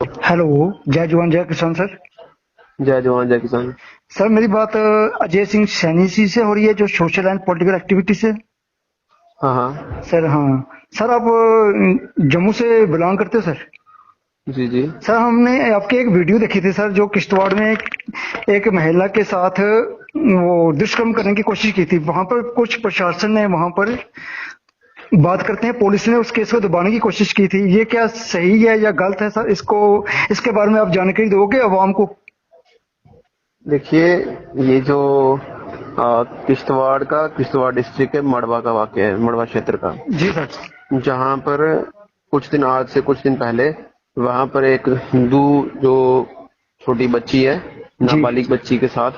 Hello. जय जवान जय किसान सर। जय जवान जय किसान। सर मेरी बात अजय सिंह सैनी जी से हो रही है जो सोशल एंड पॉलिटिकल एक्टिविटी से। हाँ हाँ। सर हाँ। सर आप जम्मू से बिलोंग करते हो सर। जी जी। सर हमने आपकी एक वीडियो देखी थी सर जो किश्तवाड़ में एक महिला के साथ वो दुष्कर्म करने की कोशिश की थी। वहां पर कुछ प्रशासन ने वहां पर बात करते हैं पुलिस ने उस केस को दबाने की कोशिश की थी। ये क्या सही है या गलत है सर? इसको इसके बारे में आप जानकारी दोगे अवाम को? देखिए, ये जो किश्तवाड़ डिस्ट्रिक्ट के मड़वा का वाकया है, मड़वा क्षेत्र का, जी सर। जहाँ पर आज से कुछ दिन पहले वहां पर एक हिंदू जो छोटी बच्ची है, जी नाबालिग बच्ची के साथ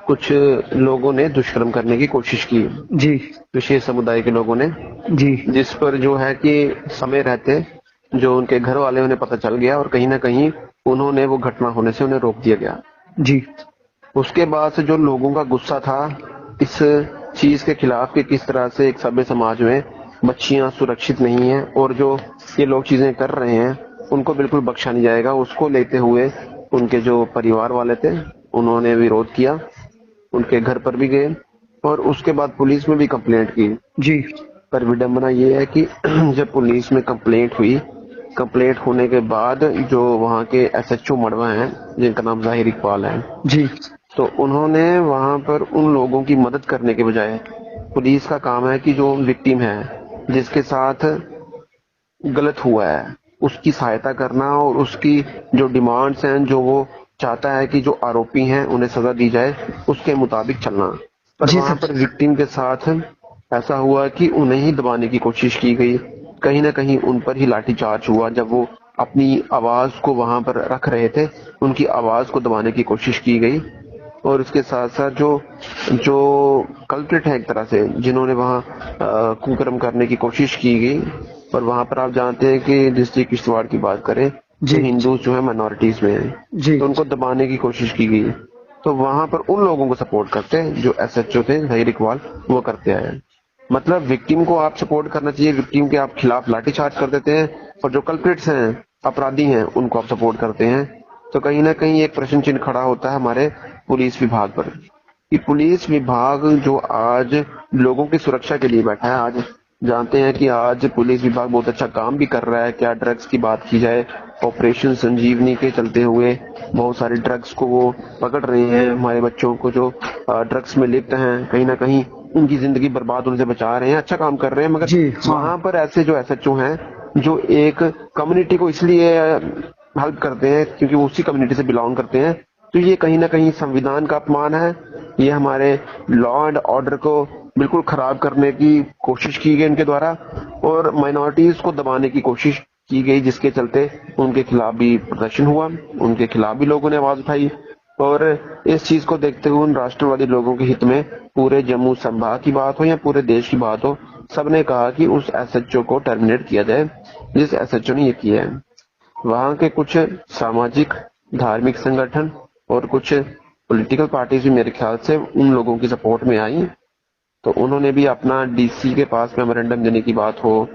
कुछ लोगों ने दुष्कर्म करने की कोशिश की, जी विशेष समुदाय के लोगों ने, जी जिस पर जो है कि समय रहते जो उनके घर वाले उन्हें पता चल गया और कहीं ना कहीं उन्होंने वो घटना होने से उन्हें रोक दिया गया। जी उसके बाद से जो लोगों का गुस्सा था इस चीज के खिलाफ कि किस तरह से एक सभ्य समाज में बच्चियां सुरक्षित नहीं हैं और जो ये लोग चीजें कर रहे हैं उनको बिल्कुल बख्शा नहीं जाएगा, उसको लेते हुए उनके जो परिवार वाले थे उन्होंने विरोध किया, उनके घर पर भी गए और उसके बाद पुलिस में भी कंप्लेंट की। जी पर विडंबना ये है कि जब पुलिस में कंप्लेंट हुई, कंप्लेंट होने के बाद जो वहाँ के एसएचओ मड़वा हैं जिनका नाम जाहिर इकबाल है, जी तो उन्होंने वहां पर उन लोगों की मदद करने के बजाय, पुलिस का काम है कि जो विक्टिम है जिसके साथ गलत हुआ है उसकी सहायता करना और उसकी जो डिमांड्स हैं, जो वो चाहता है कि जो आरोपी हैं उन्हें सजा दी जाए, उसके मुताबिक चलना। पर जी वहां सर। पर विक्टिम के साथ ऐसा हुआ कि उन्हें ही दबाने की कोशिश की गई, कहीं ना कहीं उन पर ही लाठीचार्ज हुआ जब वो अपनी आवाज को वहां पर रख रहे थे, उनकी आवाज को दबाने की कोशिश की गई। और उसके साथ साथ जो जो कल्प्रिट है एक तरह से जिन्होंने वहां कुकर्म करने की कोशिश की गई, और वहां पर आप जानते हैं कि डिस्ट्रिक्ट किश्तवाड़ की बात करें तो जी हिंदू जो है माइनॉरिटीज में है, जी तो उनको दबाने की कोशिश की गई। तो वहां पर उन लोगों को सपोर्ट करते हैं जो एसएचओ थे जहीर इकबाल, वो करते आए। मतलब विक्टिम को आप सपोर्ट करना चाहिए, विक्टिम के आप खिलाफ लाठीचार्ज कर देते हैं, और जो कल्प्रिट्स हैं, अपराधी हैं, उनको आप सपोर्ट करते हैं। तो कहीं ना कहीं एक प्रश्न चिन्ह खड़ा होता है हमारे पुलिस विभाग पर कि पुलिस विभाग जो आज लोगों की सुरक्षा के लिए बैठा है, आज जानते हैं कि आज पुलिस विभाग बहुत अच्छा काम भी कर रहा है। क्या ड्रग्स की बात की जाए, ऑपरेशन संजीवनी के चलते हुए बहुत सारे ड्रग्स को वो पकड़ रहे हैं, हमारे बच्चों को जो ड्रग्स में लिप्त हैं कहीं ना कहीं उनकी जिंदगी बर्बाद होने से बचा रहे हैं, अच्छा काम कर रहे हैं। मगर जी हाँ। वहां पर ऐसे जो एसएचओ हैं जो एक कम्युनिटी को इसलिए हेल्प करते हैं क्योंकि वो उसी कम्युनिटी से बिलोंग करते हैं, तो ये कहीं ना कहीं संविधान का अपमान है। ये हमारे लॉ एंड ऑर्डर को बिल्कुल खराब करने की कोशिश की गई इनके द्वारा, और माइनॉरिटीज को दबाने की कोशिश की गई, जिसके चलते उनके खिलाफ भी प्रदर्शन हुआ, उनके खिलाफ भी लोगों ने आवाज उठाई। और इस चीज को देखते हुए उन राष्ट्रवादी लोगों के हित में, पूरे जम्मू संभाग की बात हो या पूरे देश की बात हो, सबने कहा कि उस एसएचओ को टर्मिनेट किया जाए जिस एसएचओ ने ये किया है। वहां के कुछ सामाजिक धार्मिक संगठन और कुछ पॉलिटिकल पार्टीज भी मेरे ख्याल से उन लोगों की सपोर्ट में आई, तो उन्होंने भी अपना डीसी के पास मेमोरेंडम देने की बात हो,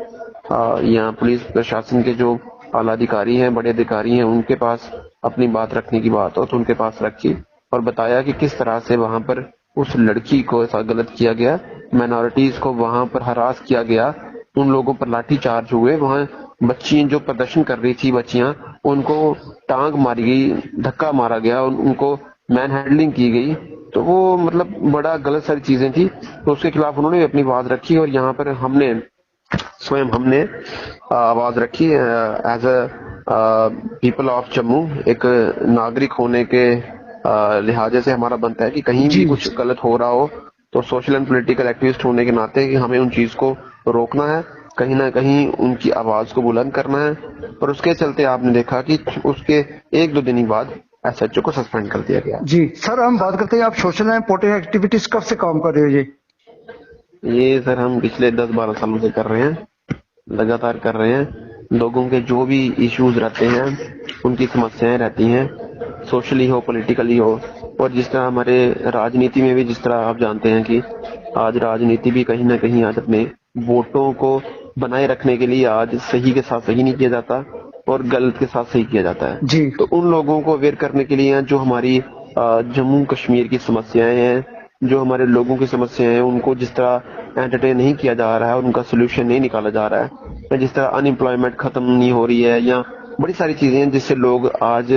या पुलिस प्रशासन के जो आला अधिकारी हैं, बड़े अधिकारी हैं, उनके पास अपनी बात रखने की बात हो तो उनके पास रखी और बताया कि किस तरह से वहां पर उस लड़की को ऐसा गलत किया गया, माइनॉरिटीज को वहां पर हरास किया गया, उन लोगों पर लाठी चार्ज हुए, वहां बच्ची जो प्रदर्शन कर रही थी बच्चियां, उनको टांग मारी गई, धक्का मारा गया, उनको मैन हैंडलिंग की गई। तो वो मतलब बड़ा गलत सारी चीजें थी, तो उसके खिलाफ उन्होंने अपनी बात रखी और यहाँ पर हमने आवाज रखी as a people of Jammu. एक नागरिक होने के लिहाजे से हमारा बनता है कि कहीं जी भी कुछ गलत हो रहा हो तो सोशल एंड पॉलिटिकल एक्टिविस्ट होने के नाते कि हमें उन चीज को रोकना है, कहीं ना कहीं उनकी आवाज को बुलंद करना है। और उसके चलते आपने देखा कि उसके एक दो दिन ही बाद एसएचओ को सस्पेंड कर दिया गया। जी सर। हम बात करते हैं आप सोशल एंड पॉलिटिकल एक्टिविटीज कब से काम कर रहे हो? जी ये सर हम पिछले 10-12 सालों से कर रहे हैं, लगातार कर रहे हैं। लोगों के जो भी इश्यूज रहते हैं, उनकी समस्याएं रहती हैं, सोशली हो पॉलिटिकली हो, और जिस तरह हमारे राजनीति में भी, जिस तरह आप जानते हैं कि आज राजनीति भी कहीं ना कहीं आज अपने वोटों को बनाए रखने के लिए आज सही के साथ सही नहीं किया जाता, और गलत के साथ सही किया जाता है। जी तो उन लोगों को अवेयर करने के लिए जो हमारी जम्मू कश्मीर की समस्याएं हैं, जो हमारे लोगों की समस्याएं हैं, उनको जिस तरह एंटरटेन नहीं किया जा रहा है और उनका सोल्यूशन नहीं निकाला जा रहा है, या जिस तरह अनएम्प्लॉयमेंट खत्म नहीं हो रही है, या बड़ी सारी चीजें हैं जिससे लोग आज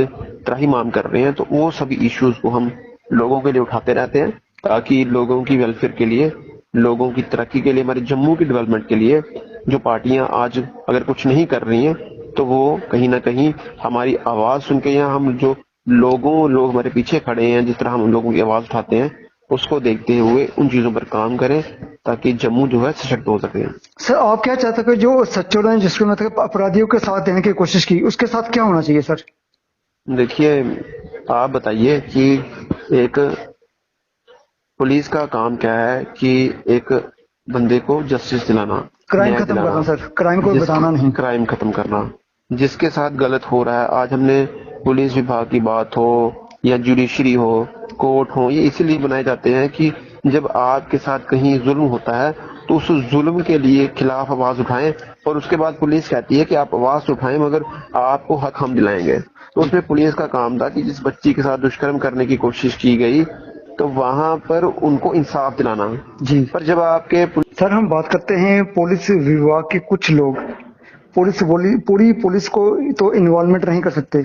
त्राहिमाम कर रहे हैं, तो वो सभी इश्यूज को हम लोगों के लिए उठाते रहते हैं, ताकि लोगों की वेलफेयर के लिए, लोगों की तरक्की के लिए, हमारे जम्मू की डेवलपमेंट के लिए जो पार्टियां आज अगर कुछ नहीं कर रही हैं, तो वो कहीं ना कहीं हमारी आवाज सुन के, या हम जो लोग हमारे पीछे खड़े हैं, जिस तरह हम लोगों की आवाज उठाते हैं, उसको देखते हुए उन चीजों पर काम करें, ताकि जम्मू जो है सशक्त हो सके। सर, आप क्या चाहते हैं कि जो सच्चों ने जिसको मतलब अपराधियों के साथ देने की कोशिश की, उसके साथ क्या होना चाहिए सर? देखिए, आप बताइए कि एक पुलिस का काम क्या है कि एक बंदे को जस्टिस दिलाना, क्राइम न्याय खत्म दिलाना, करना सर, क्राइम को बताना नहीं। क्राइम खत्म करना, जिसके साथ गलत हो रहा है। आज हमने पुलिस विभाग की बात हो या जुडिशरी हो, कोर्ट हो, ये इसीलिए बनाए जाते हैं कि जब आपके साथ कहीं जुल्म होता है तो उस जुल्म के लिए खिलाफ आवाज उठाएं, और उसके बाद पुलिस कहती है कि आप आवाज उठाएं मगर आपको हक हम दिलाएंगे। तो उसमें पुलिस का काम था कि जिस बच्ची के साथ दुष्कर्म करने की कोशिश की गई, तो वहां पर उनको इंसाफ दिलाना। जी पर जब आपके सर, हम बात करते हैं पुलिस विभाग के कुछ लोग पूरी पुलिस को तो इन्वॉल्वमेंट नहीं कर सकते,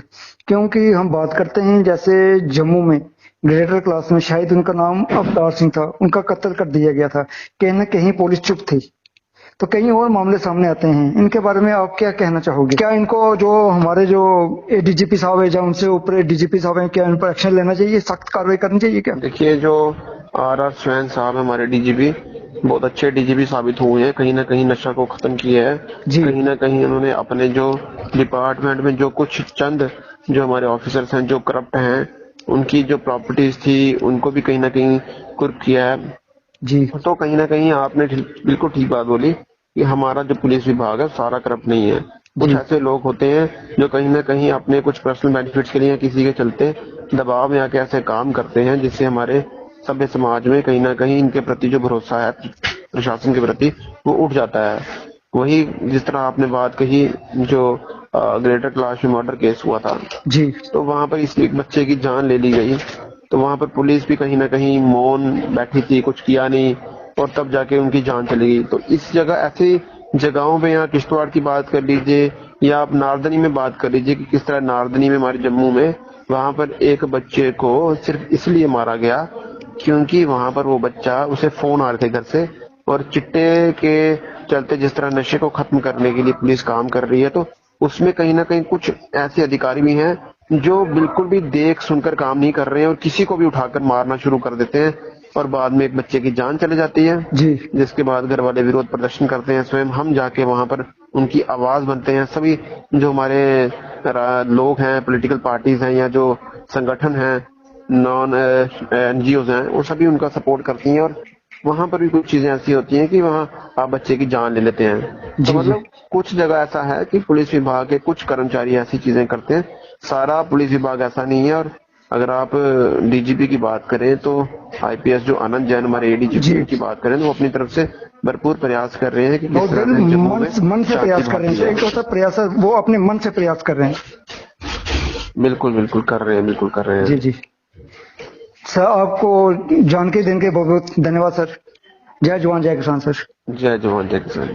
क्योंकि हम बात करते हैं जैसे जम्मू में ग्रेटर क्लास में शायद उनका नाम अवतार सिंह था, उनका कत्ल कर दिया गया था। कहीं ना कहीं पुलिस चुप थी, तो कई और मामले सामने आते हैं। इनके बारे में आप क्या कहना चाहोगे? क्या इनको जो हमारे जो डीजीपी साहब है, या उनसे ऊपर डीजीपी साहब है, क्या इन पर एक्शन लेना चाहिए, सख्त कार्रवाई करनी चाहिए क्या? देखिए, जो आर स्वैन साहब हमारे डीजीपी बहुत अच्छे डीजीपी साबित हुए हैं। कहीं ना कहीं नशा को खत्म किया है, कहीं ना कहीं उन्होंने अपने जो डिपार्टमेंट में जो कुछ चंद जो हमारे ऑफिसर्स हैं जो करप्ट हैं, उनकी जो प्रॉपर्टीज थी उनको भी कहीं ना कहीं कुर्क किया है। जी तो कहीं ना कहीं आपने बिल्कुल ठीक बात बोली कि हमारा जो पुलिस विभाग है सारा करप्ट नहीं है। कुछ ऐसे लोग होते हैं जो कहीं ना कहीं अपने कुछ पर्सनल बेनिफिट्स के लिए किसी के चलते दबाव में आके ऐसे काम करते हैं, जिससे हमारे सभ्य समाज में कहीं ना कहीं इनके प्रति जो भरोसा है प्रशासन के प्रति वो उठ जाता है। वही जिस तरह आपने बात कही, जो ग्रेटर क्लास में मर्डर केस हुआ था, जी तो वहां पर इस एक बच्चे की जान ले ली गई, तो वहां पर पुलिस भी कहीं ना कहीं मौन बैठी थी, कुछ किया नहीं, और तब जाके उनकी जान चली गई। तो इस जगह ऐसी जगहों पे, यहाँ किश्तवाड़ की बात कर लीजिए या आप नारदनी में बात कर लीजिए कि किस तरह नारदनी में हमारे जम्मू में वहां पर एक बच्चे को सिर्फ इसलिए मारा गया क्योंकि वहां पर वो बच्चा, उसे फोन आ रहे थे घर से, और चिट्टे के चलते जिस तरह नशे को खत्म करने के लिए पुलिस काम कर रही है, तो उसमें कहीं ना कहीं कुछ ऐसे अधिकारी भी हैं जो बिल्कुल भी देख सुनकर काम नहीं कर रहे हैं और किसी को भी उठाकर मारना शुरू कर देते हैं, और बाद में एक बच्चे की जान चली जाती है। जी जिसके बाद घर वाले विरोध प्रदर्शन करते हैं, स्वयं हम जाके वहां पर उनकी आवाज बनते हैं। सभी जो हमारे लोग हैं, पॉलिटिकल पार्टीज हैं या जो संगठन हैं, नॉन एनजीओज हैं, वो सभी उनका सपोर्ट करती हैं, और वहां पर भी कुछ चीजें ऐसी होती हैं कि वहां आप बच्चे की जान ले लेते हैं। तो मतलब कुछ जगह ऐसा है कि पुलिस विभाग के कुछ कर्मचारी ऐसी चीजें करते हैं, सारा पुलिस विभाग ऐसा नहीं है। और अगर आप डीजीपी की बात करें तो आईपीएस जो आनंद जैन हमारे एडीजीपी की बात करें तो वो अपनी तरफ से भरपूर प्रयास कर रहे हैं कि किस तरह से जम्मू में मन से प्रयास कर रहे हैं। एक तो प्रयास है, वो अपने मन से प्रयास कर रहे हैं। बिल्कुल बिल्कुल कर रहे हैं, बिल्कुल कर रहे हैं। जी जी सर, आपको जानकारी देने के बहुत बहुत धन्यवाद सर। जय जवान जय किसान सर। जय जवान जय किसान।